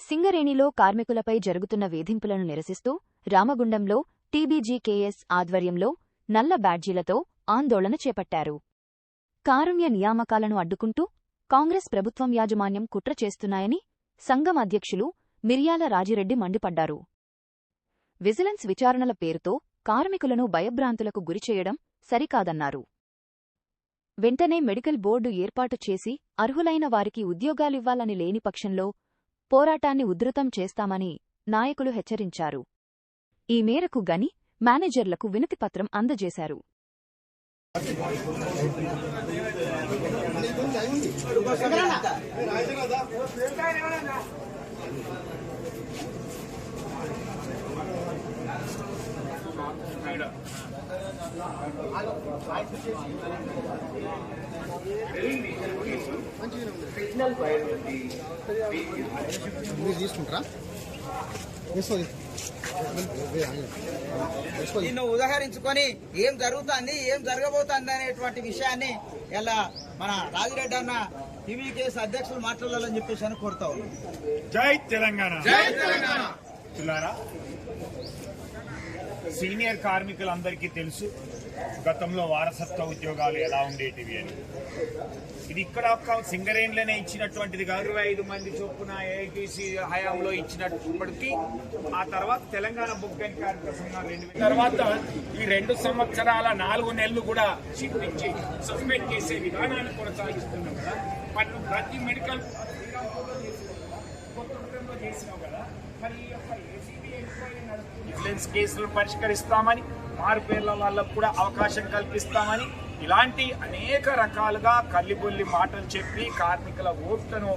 సింగరేణిలో కార్మికులపై జరుగుతున్న వేధింపులను నిరసిస్తూ రామగుండంలో టీబీజీకేఎస్ ఆధ్వర్యంలో నల్ల బ్యాడ్జీలతో ఆందోళన చేపట్టారు. కారుణ్య నియామకాలను అడ్డుకుంటూ కాంగ్రెస్ ప్రభుత్వం యాజమాన్యం కుట్ర చేస్తున్నాయని సంఘం అధ్యక్షులు మిర్యాల రాజిరెడ్డి మండిపడ్డారు. విజిలెన్స్ విచారణల పేరుతో కార్మికులను భయభ్రాంతులకు గురిచేయడం సరికాదన్నారు. వెంటనే మెడికల్ బోర్డు ఏర్పాటు చేసి అర్హులైన వారికి ఉద్యోగాలివ్వాలని లేని పక్షంలో పోరాటాన్ని ఉధృతం చేస్తామని నాయకులు హెచ్చరించారు. ఈ మేరకు గని మేనేజర్లకు వినతిపత్రం అందజేశారు. తీసుకుంటారా దీన్ని ఉదాహరించుకొని ఏం జరుగుతుంది ఏం జరగబోతుంది అనేటువంటి విషయాన్ని ఇలా మన రాజిరెడ్డి అన్న టీవీకేఎస్ అధ్యక్షులు మాట్లాడాలని చెప్పేసి అని కోరుతా ఉన్నాం. జై తెలంగాణ. జై తెలంగాణ. సీనియర్ కార్మికులందరికీ తెలుసు గతంలో వారసత్వ ఉద్యోగాలు ఎలా ఉండేటివి అని. ఇది ఇక్కడ ఒక సింగరేణిలోనే ఇచ్చినటువంటిది కాదు. 25 మంది చొప్పున ఏఐటీసీ హయాంలో ఇచ్చినప్పటికీ ఆ తర్వాత తెలంగాణ బొగ్గని కార్మిక సంఘాలు తర్వాత ఈ 2 సంవత్సరాల 4 నెలలు కూడా శిక్షించి సస్పెండ్ చేసే విధానాన్ని కొనసాగిస్తున్నాం కదా. మనం ప్రతి మెడికల్ చేసినాం కదా. మరి ఈ యొక్క ఏసీబీ ఎంక్వైరీ విజిలెన్స్ కేసులు పరిష్కరిస్తామని, మారుపేర్ల వాళ్ళకు కూడా అవకాశం కల్పిస్తామని ఇలాంటి అనేక రకాలుగా కల్లిబొల్లి మాటలు చెప్పి కార్మికుల ఓట్లను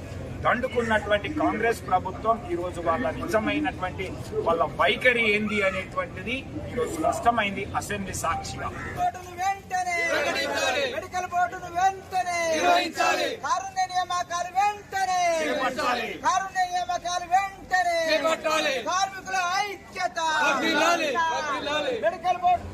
దండుకున్నటువంటి కాంగ్రెస్ ప్రభుత్వం ఈరోజు వాళ్ళ నిజమైనటువంటి వాళ్ళ వైఖరి ఏంది అనేటువంటిది ఈరోజు స్పష్టమైంది అసెంబ్లీ సాక్షిగా. మెడికల్ బోర్డును వెంటనే కారుణ్య నియామకాలు వెంటనే కార్మికుల ఐక్యత మెడికల్ బోర్డు